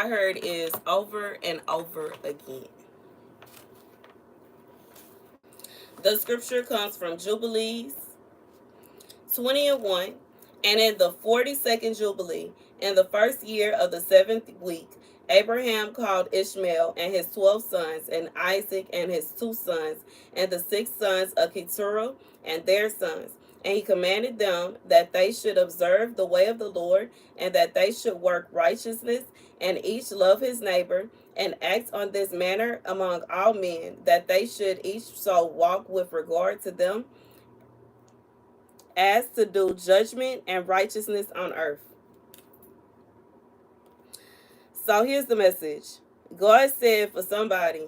heard is over and over again. The scripture comes from Jubilees 20:1. And in the 42nd Jubilee, in the first year of the seventh week, Abraham called Ishmael and his 12 sons, and Isaac and his 2 sons, and the 6 sons of Keturah and their sons. And he commanded them that they should observe the way of the Lord, and that they should work righteousness, and each love his neighbor, and act on this manner among all men, that they should each so walk with regard to them as to do judgment and righteousness on earth. So here's the message. God said for somebody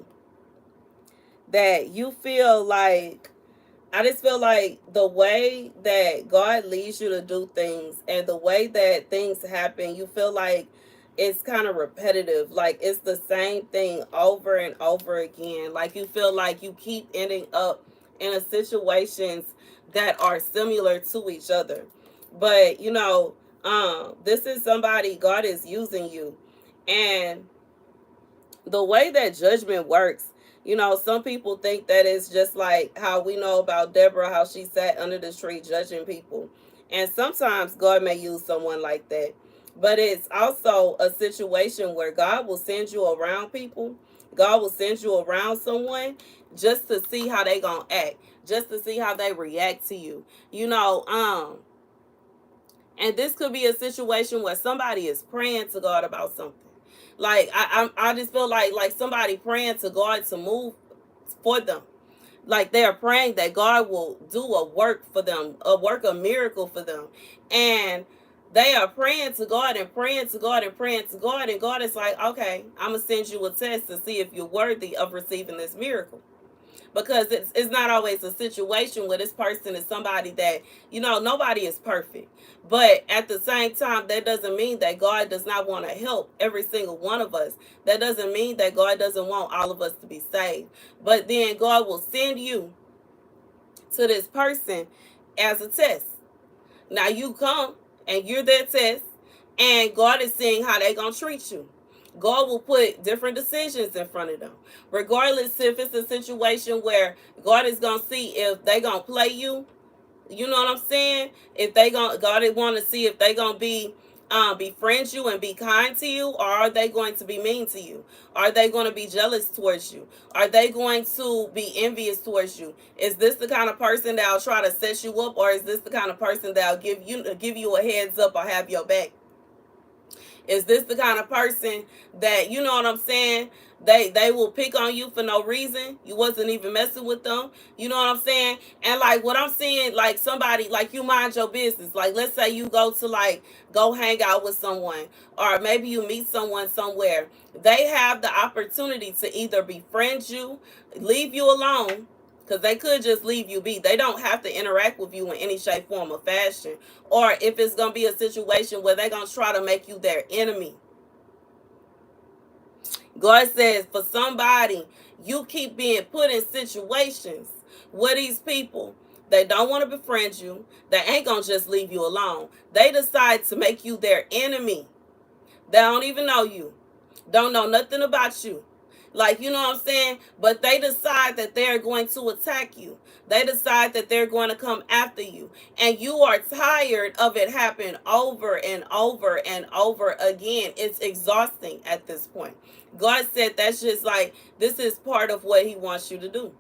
that you feel like, I just feel like the way that God leads you to do things and the way that things happen, you feel like it's kind of repetitive. Like it's the same thing over and over again. Like you feel like you keep ending up in a situations that are similar to each other. But this is somebody God is using you. And the way that judgment works, some people think that it's just like how we know about Deborah, how she sat under the tree judging people. And sometimes God may use someone like that. But it's also a situation where God will send you around people. God will send you around someone just to see how they gonna act, just to see how they react to you. And this could be a situation where somebody is praying to God about something. Like I just feel like somebody praying to God to move for them. Like they are praying that God will do a work for them, a miracle for them. And they are praying to God and praying to God and praying to God. And God is like, okay, I'm going to send you a test to see if you're worthy of receiving this miracle. Because it's not always a situation where this person is somebody that, nobody is perfect. But at the same time, that doesn't mean that God does not want to help every single one of us. That doesn't mean that God doesn't want all of us to be saved. But then God will send you to this person as a test. Now you come and you're their test, and God is seeing how they're going to treat you. God will put different decisions in front of them. Regardless if it's a situation where God is going to see if they going to play you, you know what I'm saying? If they going God want to see if they going to befriend you and be kind to you, or are they going to be mean to you? Are they going to be jealous towards you? Are they going to be envious towards you? Is this the kind of person that'll try to set you up, or is this the kind of person that'll give you a heads up or have your back? Is this the kind of person that, you know what I'm saying, they will pick on you for no reason? You wasn't even messing with them. You know what I'm saying? And like what I'm seeing, like somebody, like you mind your business. Like let's say you go hang out with someone, or maybe you meet someone somewhere. They have the opportunity to either befriend you, leave you alone, because they could just leave you be. They don't have to interact with you in any shape, form, or fashion. Or if it's going to be a situation where they're going to try to make you their enemy. God says for somebody, you keep being put in situations where these people, they don't want to befriend you. They ain't going to just leave you alone. They decide to make you their enemy. They don't even know you. Don't know nothing about you. Like, you know what I'm saying? But they decide that they're going to attack you. They decide that they're going to come after you. And you are tired of it happening over and over and over again. It's exhausting at this point. God said that's just like, this is part of what he wants you to do.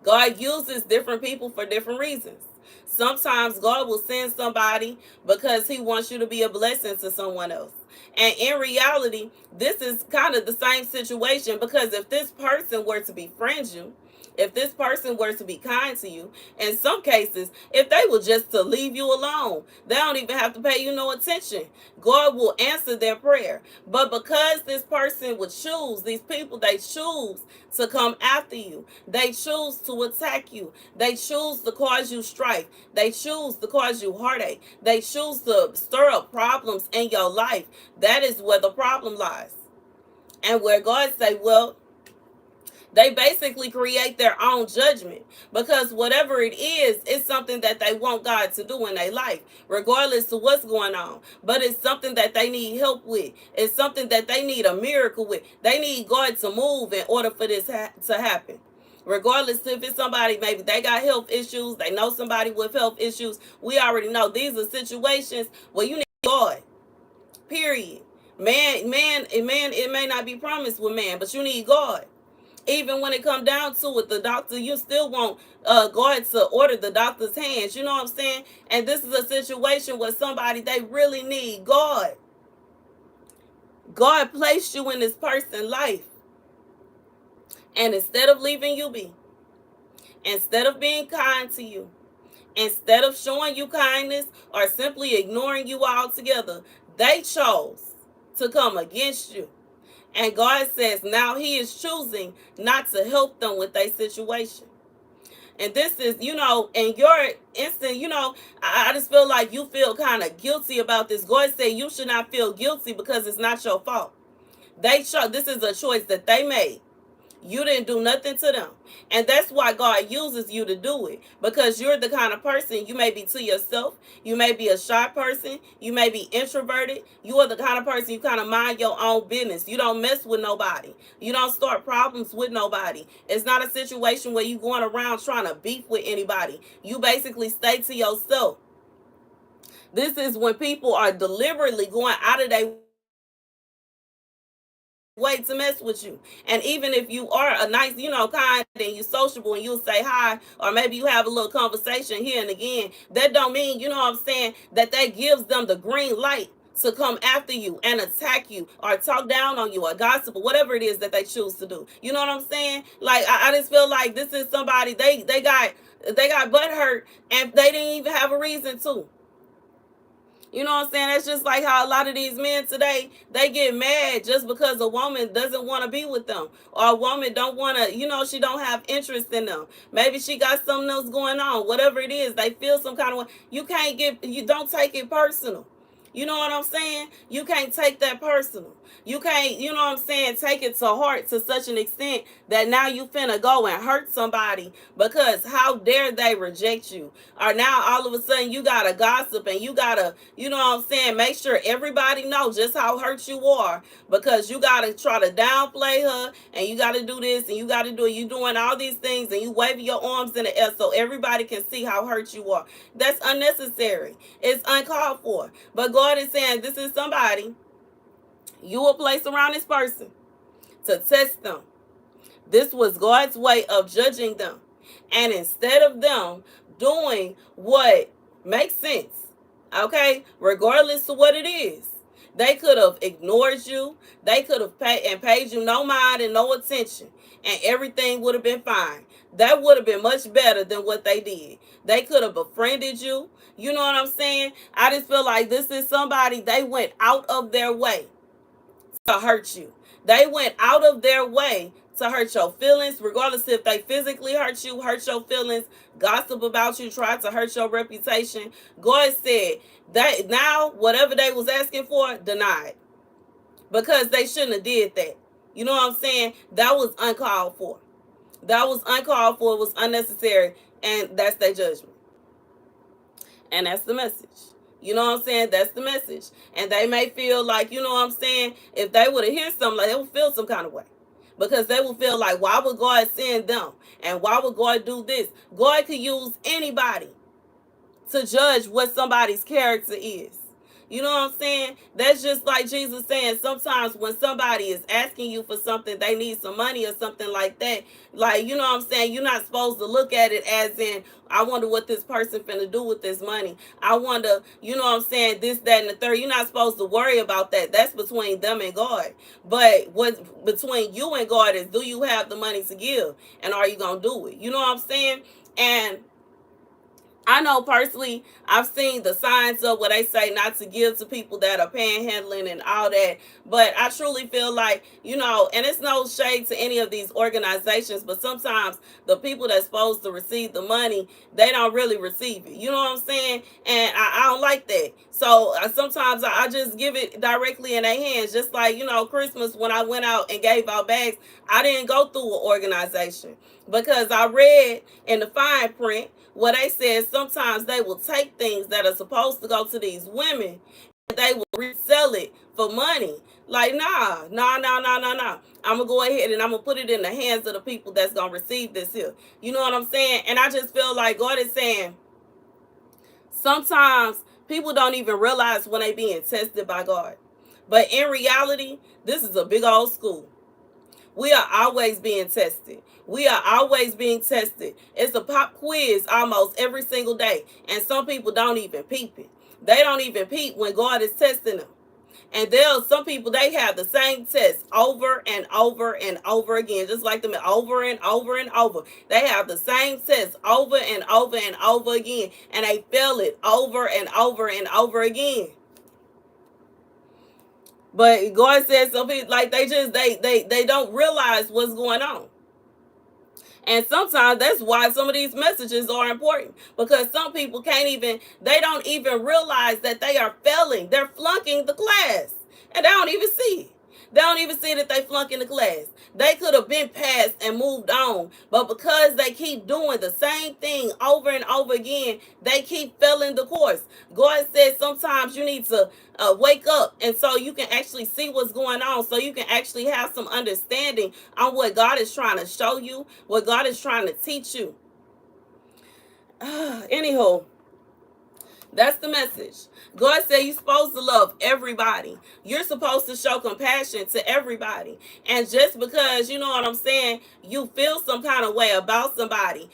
God uses different people for different reasons. Sometimes God will send somebody because he wants you to be a blessing to someone else. And in reality, this is kind of the same situation, because if this person were to befriend you, if this person were to be kind to you, in some cases, if they were just to leave you alone, they don't even have to pay you no attention. God will answer their prayer. But because this person would choose, these people, they choose to come after you. They choose to attack you. They choose to cause you strife. They choose to cause you heartache. They choose to stir up problems in your life. That is where the problem lies. And where God say, well, They basically create their own judgment because whatever it is, it's something that they want God to do in their life, regardless of what's going on. But it's something that they need help with. It's something that they need a miracle with. They need God to move in order for this to happen. Regardless if it's somebody, maybe they got health issues, they know somebody with health issues. We already know these are situations where you need God. Period. It may not be promised with man, but you need God. Even when it come down to it, the doctor, you still want God to order the doctor's hands. You know what I'm saying? And this is a situation where somebody, they really need God. God placed you in this person's life. And instead of leaving you be, instead of being kind to you, instead of showing you kindness or simply ignoring you altogether, they chose to come against you. And God says now he is choosing not to help them with their situation. And this is, in your instant, I just feel like you feel kind of guilty about this. God said you should not feel guilty because it's not your fault. This is a choice that they made. You didn't do nothing to them. And that's why God uses you to do it. Because you're the kind of person, you may be to yourself. You may be a shy person. You may be introverted. You are the kind of person, you kind of mind your own business. You don't mess with nobody. You don't start problems with nobody. It's not a situation where you going around trying to beef with anybody. You basically stay to yourself. This is when people are deliberately going out of their way to mess with you. And even if you are a nice, kind and you sociable and you'll say hi, or maybe you have a little conversation here and again, that don't mean, that gives them the green light to come after you and attack you or talk down on you or gossip or whatever it is that they choose to do. You know what I'm saying? Like I just feel like this is somebody they got butt hurt and they didn't even have a reason to. You know what I'm saying? That's just like how a lot of these men today, they get mad just because a woman doesn't want to be with them. Or a woman don't want to, she don't have interest in them. Maybe she got something else going on. Whatever it is, they feel some kind of way. You don't take it personal. You know what I'm saying? You can't take that personal. You can't, take it to heart to such an extent that now you finna go and hurt somebody because how dare they reject you? Or now all of a sudden you gotta gossip and you gotta, make sure everybody knows just how hurt you are because you gotta try to downplay her and you gotta do this and you gotta do it. You doing all these things and you waving your arms in the air so everybody can see how hurt you are. That's unnecessary. It's uncalled for. But God is saying this is somebody you will place around this person to test them. This was God's way of judging them. And instead of them doing what makes sense, regardless of what it is, they could have ignored you. They could have paid you no mind and no attention. And everything would have been fine. That would have been much better than what they did. They could have befriended you. You know what I'm saying? I just feel like this is somebody, they went out of their way to hurt you. They went out of their way to hurt your feelings, regardless if they physically hurt you, hurt your feelings, gossip about you, try to hurt your reputation. God said that now whatever they was asking for, denied. Because they shouldn't have did that. You know what I'm saying? That was uncalled for. That was uncalled for. It was unnecessary. And that's their judgment. And that's the message. You know what I'm saying? That's the message. And they may feel like, you know what I'm saying? If they would have heard something, like they would feel some kind of way. Because they would feel like, why would God send them? And why would God do this? God could use anybody to judge what somebody's character is. You know what I'm saying? That's just like Jesus saying sometimes when somebody is asking you for something, they need some money or something like that. Like, you know what I'm saying? You're not supposed to look at it as in, I wonder what this person finna do with this money. I wonder, you know what I'm saying, this, that, and the third. You're not supposed to worry about that. That's between them and God. But what's between you and God is, do you have the money to give? And are you going to do it? You know what I'm saying? And I know personally, I've seen the signs up where they say not to give to people that are panhandling and all that. But I truly feel like, and it's no shade to any of these organizations, but sometimes the people that's supposed to receive the money, they don't really receive it. You know what I'm saying? And I don't like that. So sometimes I just give it directly in their hands. Just like, Christmas when I went out and gave out bags, I didn't go through an organization because I read in the fine print what they said sometimes they will take things that are supposed to go to these women and they will resell it for money. Like, nah, nah, nah, nah, nah, nah. I'm going to go ahead and I'm going to put it in the hands of the people that's going to receive this here. You know what I'm saying? And I just feel like God is saying sometimes people don't even realize when they being tested by God. But in reality, this is a big old school. We are always being tested. We are always being tested. It's a pop quiz almost every single day. And some people don't even peep it. They don't even peep when God is testing them. And some people, they have the same test over and over and over again, just like them over and over and over. They have the same test over and over and over again, and they fail it over and over and over again. But God says some people, like, they don't realize what's going on. And sometimes that's why some of these messages are important, because some people they don't even realize that they are failing. They're flunking the class and they don't even see it. They don't even see that they flunk in the class. They could have been passed and moved on, but because they keep doing the same thing over and over again, they keep failing the course. God says sometimes you need to wake up, and so you can actually see what's going on, so you can actually have some understanding on what God is trying to show you, what God is trying to teach you. Anywho, that's the message. God said you're supposed to love everybody. You're supposed to show compassion to everybody. And just because, you know what I'm saying, you feel some kind of way about somebody,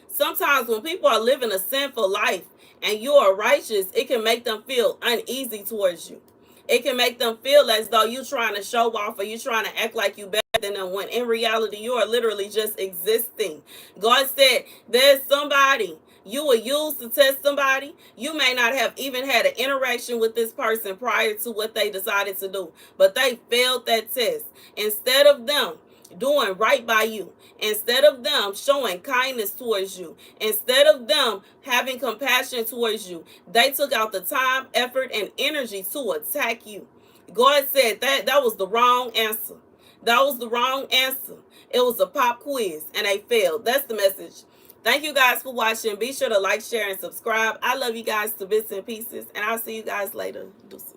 sometimes when people are living a sinful life and you are righteous, it can make them feel uneasy towards you. It can make them feel as though you're trying to show off or you're trying to act like you better than them, when in reality you are literally just existing. God said there's somebody you will use to test somebody. You may not have even had an interaction with this person prior to what they decided to do, but they failed that test. Instead of them doing right by you, instead of them showing kindness towards you, instead of them having compassion towards you, they took out the time, effort, and energy to attack you. God said that was the wrong answer. That was the wrong answer. It was a pop quiz and they failed. That's the message. Thank you guys for watching. Be sure to like, share, and subscribe. I love you guys to bits and pieces, and I'll see you guys later. Deuces.